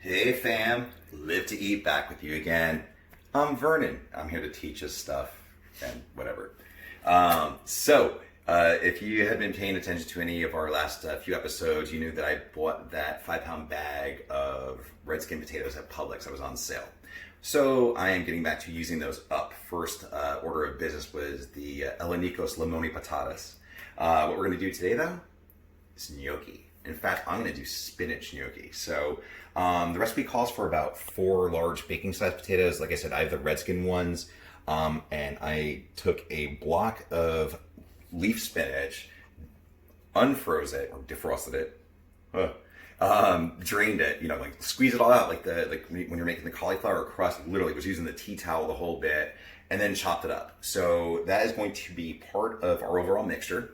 Hey fam, Live to Eat back with you again. I'm Vernon. I'm here to teach us stuff and whatever. If you had been paying attention to any of our last few episodes, you knew that I bought that 5-pound bag of red skin potatoes at Publix that was on sale. So I am getting back to using those up. First order of business was the Elenikos Limoni Patatas. What we're going to do today though is gnocchi. In fact, I'm going to do spinach gnocchi. So the recipe calls for about 4 large baking size potatoes. Like I said, I have the red skin ones. And I took a block of leaf spinach, unfroze it or defrosted it, drained it, like squeeze it all out like when you're making the cauliflower crust. Literally was using the tea towel the whole bit, and then chopped it up. So that is going to be part of our overall mixture.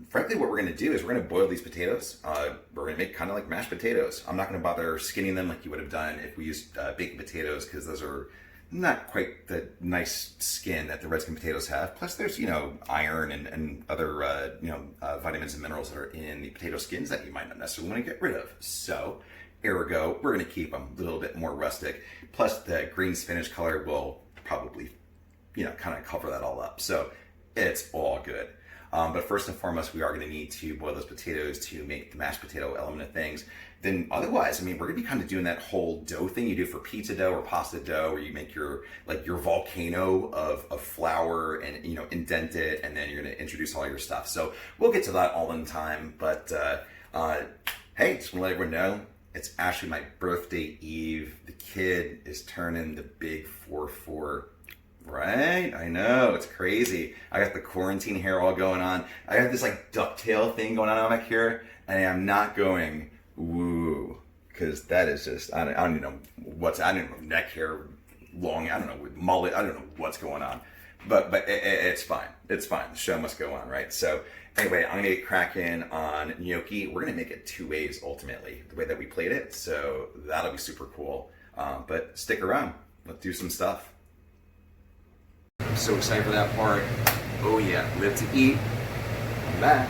Frankly, what we're going to do is we're going to boil these potatoes. We're going to make kind of like mashed potatoes. I'm not going to bother skinning them like you would have done if we used baked potatoes, because those are not quite the nice skin that the red skin potatoes have. Plus there's, iron and other, vitamins and minerals that are in the potato skins that you might not necessarily want to get rid of. So, ergo, we're going to keep them a little bit more rustic. Plus the green spinach color will probably, kind of cover that all up. So, it's all good. But first and foremost, we are going to need to boil those potatoes to make the mashed potato element of things. Then otherwise, we're going to be kind of doing that whole dough thing you do for pizza dough or pasta dough, where you make your volcano of flour and, indent it, and then you're going to introduce all your stuff. So we'll get to that all in time. But hey, just want to let everyone know, it's actually my birthday eve. The kid is turning the big 4-4. Right? I know, it's crazy. I got the quarantine hair all going on. I have this ducktail thing going on back here, and I'm not going woo, because that is just, I don't even know I don't know, neck hair, long, I don't know, mullet, I don't know what's going on. But it's fine. It's fine. The show must go on, right? So anyway, I'm gonna get cracking on gnocchi. We're gonna make it 2 ways ultimately, the way that we played it. So that'll be super cool. But stick around. Let's do some stuff. I'm so excited for that part. Oh yeah, Live to Eat. I'm back.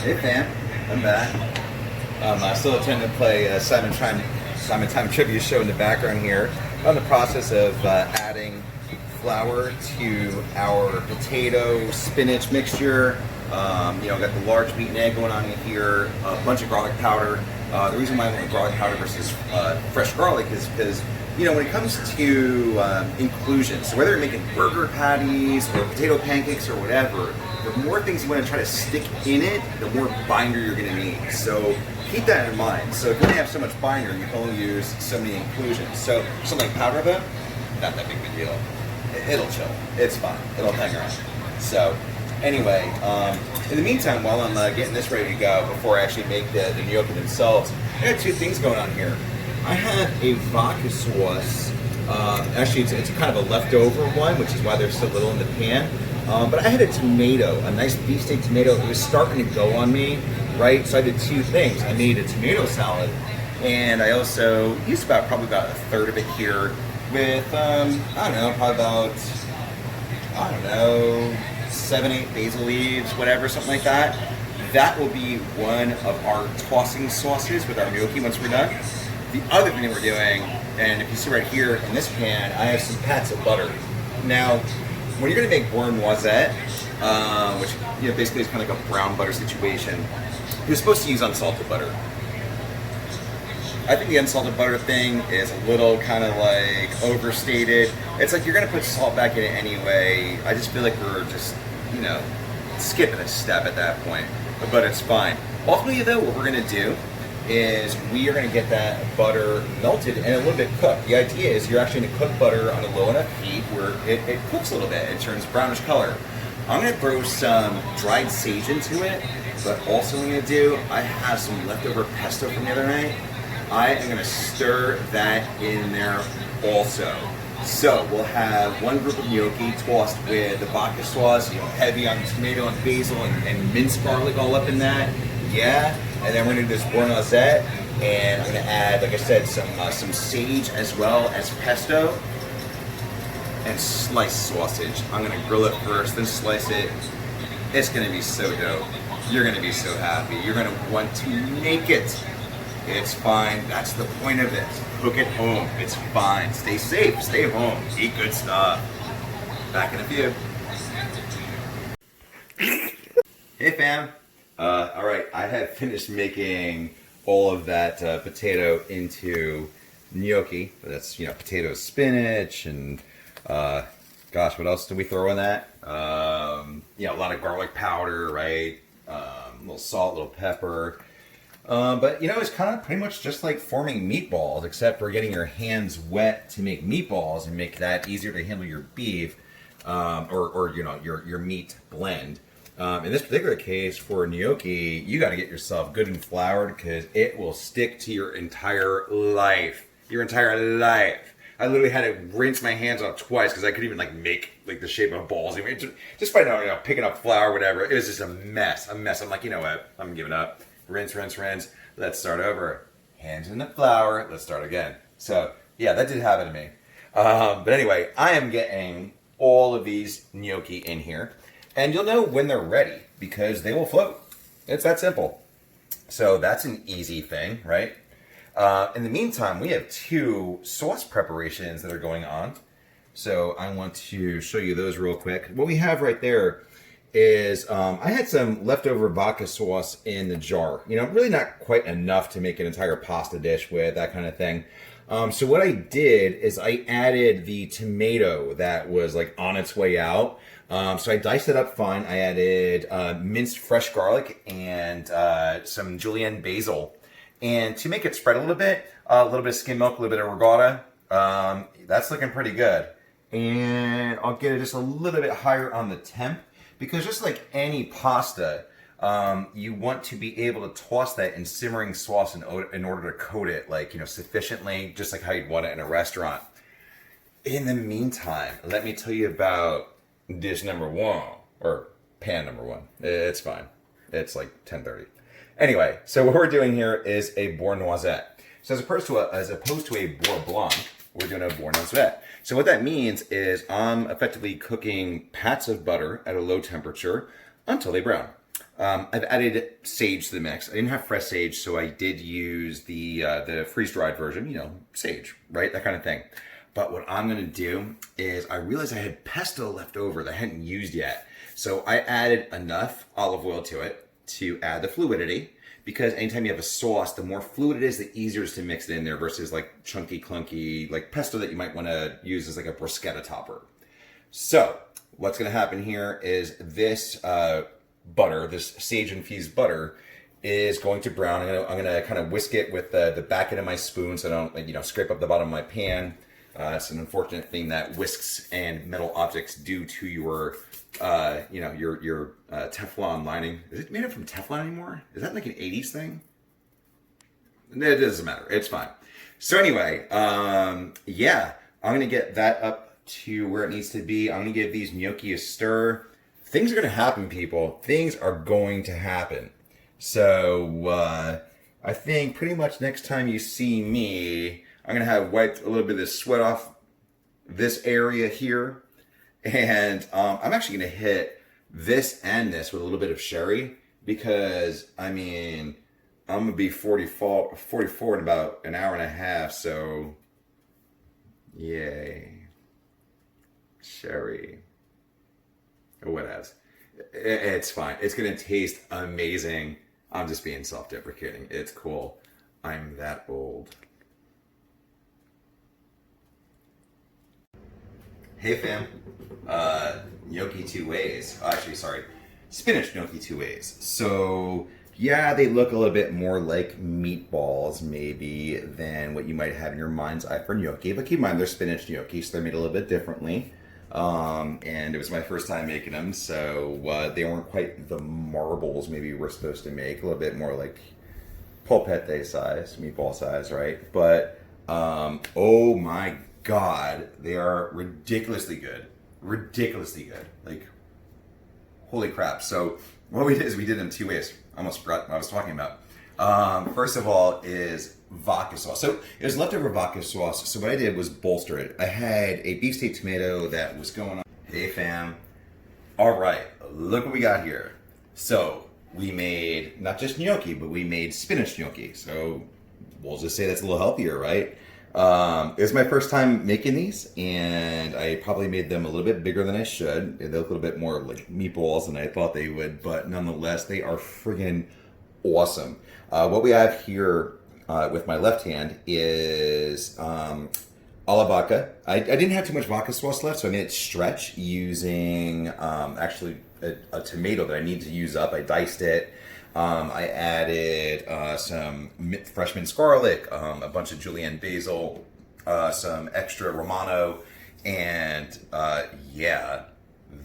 Hey fam, I'm back. I still attend to play Simon Time Trivia Show in the background here. I'm in the process of adding flour to our potato spinach mixture. Got the large beaten egg going on in here, a bunch of garlic powder. The reason why I went with garlic powder versus fresh garlic is because when it comes to inclusion, so whether you're making burger patties or potato pancakes or whatever, the more things you want to try to stick in it, the more binder you're going to need. So keep that in mind. So if you only have so much binder, you can only use so many inclusions. So something like powder though, not that big of a deal. It'll chill. It's fine. It'll hang around. So anyway, in the meantime, while I'm getting this ready to go, before I actually make the gnocchi themselves, I got 2 things going on here. I have a vodka sauce. Actually, it's kind of a leftover one, which is why there's so little in the pan. But I had a tomato, a nice beefsteak tomato. It was starting to go on me, right? So I did 2 things. I made a tomato salad, and I also used probably about a third of it here with, probably about, 7-8 basil leaves, whatever, something like that. That will be one of our tossing sauces with our gnocchi once we're done. The other thing that we're doing, and if you see right here in this pan, I have some pats of butter. Now, when you're going to make beurre noisette, which basically is kind of like a brown butter situation, you're supposed to use unsalted butter. I think the unsalted butter thing is a little kind of overstated. It's like you're going to put salt back in it anyway. I just feel like we're just, skipping a step at that point. But it's fine. Ultimately though, what we're going to do is we are going to get that butter melted and a little bit cooked. The idea is you're actually going to cook butter on a low enough heat where it cooks a little bit. It turns brownish color. I'm going to throw some dried sage into it, but also what I'm going to do, I have some leftover pesto from the other night. I am going to stir that in there also. So we'll have one group of gnocchi tossed with the vodka sauce, heavy on tomato and basil and minced garlic all up in that. Yeah. And then we're going to do this beurre noisette, and I'm going to add, like I said, some sage as well as pesto, and sliced sausage. I'm going to grill it first, then slice it. It's going to be so dope. You're going to be so happy. You're going to want to make it. It's fine. That's the point of this. Cook at home. It's fine. Stay safe. Stay home. Eat good stuff. Back in a few. Hey fam. All right, I have finished making all of that potato into gnocchi. That's, you know, potato, spinach, and gosh, what else did we throw in that? You know, a lot of garlic powder, right? A little salt, a little pepper. But you know, it's kind of pretty much just like forming meatballs, except for getting your hands wet to make meatballs and make that easier to handle your beef, or you know, your meat blend. In this particular case, for gnocchi, you got to get yourself good and floured because it will stick to your entire life. Your entire life. I literally had to rinse my hands off twice because I couldn't even like make like the shape of balls. I mean, just by you know, picking up flour, or whatever. It was just a mess. I'm like, you know what? I'm giving up. Rinse, rinse, rinse. Let's start over. Hands in the flour. Let's start again. So yeah, that did happen to me. But anyway, I am getting all of these gnocchi in here. And you'll know when they're ready because they will float. It's that simple. So that's an easy thing, right? In the meantime, we have 2 sauce preparations that are going on. So I want to show you those real quick. What we have right there is I had some leftover vodka sauce in the jar. You know, really not quite enough to make an entire pasta dish with, that kind of thing. So what I did is I added the tomato that was like on its way out. So I diced it up fine. I added minced fresh garlic and some julienne basil. And to make it spread a little bit of skim milk, a little bit of regatta. That's looking pretty good. And I'll get it just a little bit higher on the temp because just like any pasta, you want to be able to toss that in simmering sauce in order to coat it, like, you know, sufficiently, just like how you'd want it in a restaurant. In the meantime, let me tell you about dish number 1, or pan number 1. It's fine. It's like 10:30. Anyway, so what we're doing here is a beurre noisette. So as opposed to a beurre blanc, we're doing a beurre noisette. So what that means is I'm effectively cooking pats of butter at a low temperature until they brown. I've added sage to the mix. I didn't have fresh sage, so I did use the freeze-dried version, you know, sage, right? That kind of thing. But what I'm going to do is I realized I had pesto left over that I hadn't used yet. So I added enough olive oil to it to add the fluidity, because anytime you have a sauce, the more fluid it is, the easier it is to mix it in there versus like chunky, clunky, like pesto that you might want to use as like a bruschetta topper. So what's going to happen here is this butter, this sage-infused butter, is going to brown. I'm going to kind of whisk it with the back end of my spoon so I don't, like, you know, scrape up the bottom of my pan. It's an unfortunate thing that whisks and metal objects do to your, you know, your Teflon lining. Is it made up from Teflon anymore? Is that like an 80s thing? It doesn't matter. It's fine. So anyway, yeah, I'm going to get that up to where it needs to be. I'm going to give these gnocchi a stir. Things are going to happen, people. Things are going to happen. So I think pretty much next time you see me, I'm going to have wiped a little bit of the sweat off this area here. And I'm actually going to hit this and this with a little bit of sherry because, I mean, I'm going to be 44 in about an hour and a half. So, yay. Sherry. Or what else? It's fine. It's going to taste amazing. I'm just being self-deprecating. It's cool. I'm that old. Hey fam, gnocchi 2 ways. Actually, sorry, spinach gnocchi 2 ways. So yeah, they look a little bit more like meatballs maybe than what you might have in your mind's eye for gnocchi. But keep in mind, they're spinach gnocchi, so they're made a little bit differently. And it was my first time making them, so they weren't quite the marbles maybe we're supposed to make. A little bit more like polpette size, meatball size, right? But oh my God, they are ridiculously good. Ridiculously good. Like, holy crap. So what we did is we did them 2 ways. I almost forgot what I was talking about. First of all is vodka sauce. So it was leftover vodka sauce. So what I did was bolster it. I had a beefsteak tomato that was going on. Hey fam. All right, look what we got here. So we made not just gnocchi, but we made spinach gnocchi. So we'll just say that's a little healthier, right? It was my first time making these, and I probably made them a little bit bigger than I should. They look a little bit more like meatballs than I thought they would, but nonetheless, they are friggin' awesome. What we have here with my left hand is alla vodka. I didn't have too much vodka sauce left, so I made it stretch using actually a tomato that I need to use up. I diced it. I added some fresh minced garlic, a bunch of julienne basil, some extra romano, and yeah,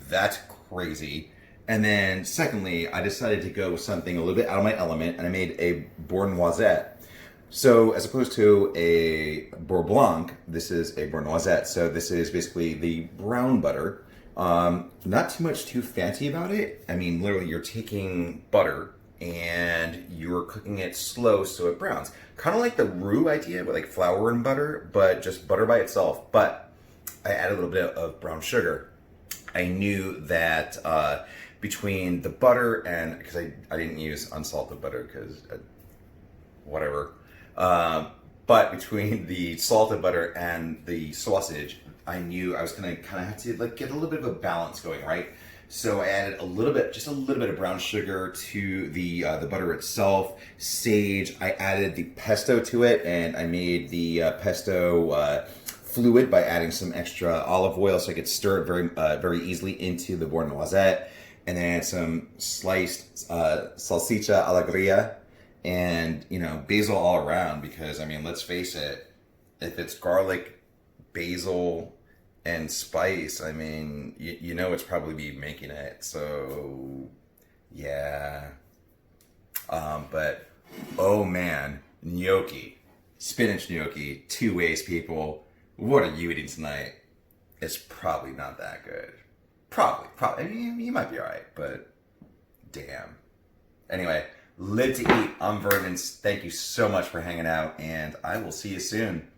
that's crazy. And then secondly, I decided to go with something a little bit out of my element, and I made a beurre noisette. So as opposed to a beurre blanc, this is a beurre noisette. So this is basically the brown butter. Not too much too fancy about it. I mean, literally you're taking butter and you're cooking it slow so it browns. Kind of like the roux idea with like flour and butter, but just butter by itself. But I added a little bit of brown sugar. I knew that between the butter and, because I didn't use unsalted butter because whatever. But between the salted butter and the sausage, I knew I was gonna kind of have to like get a little bit of a balance going, right? So I added a little bit, just a little bit of brown sugar to the butter itself. Sage. I added the pesto to it, and I made the pesto fluid by adding some extra olive oil, so I could stir it very easily into the beurre noisette. And then I add some sliced salsicha alla grilla, and basil all around, because I mean, let's face it, if it's garlic, basil, and spice, I mean, you know it's probably me making it. So yeah. But oh man, gnocchi, spinach gnocchi, 2 ways, people. What are you eating tonight? It's probably not that good. Probably. I mean, you might be alright, but damn. Anyway, live to eat. I'm Vernon. Thank you so much for hanging out, and I will see you soon.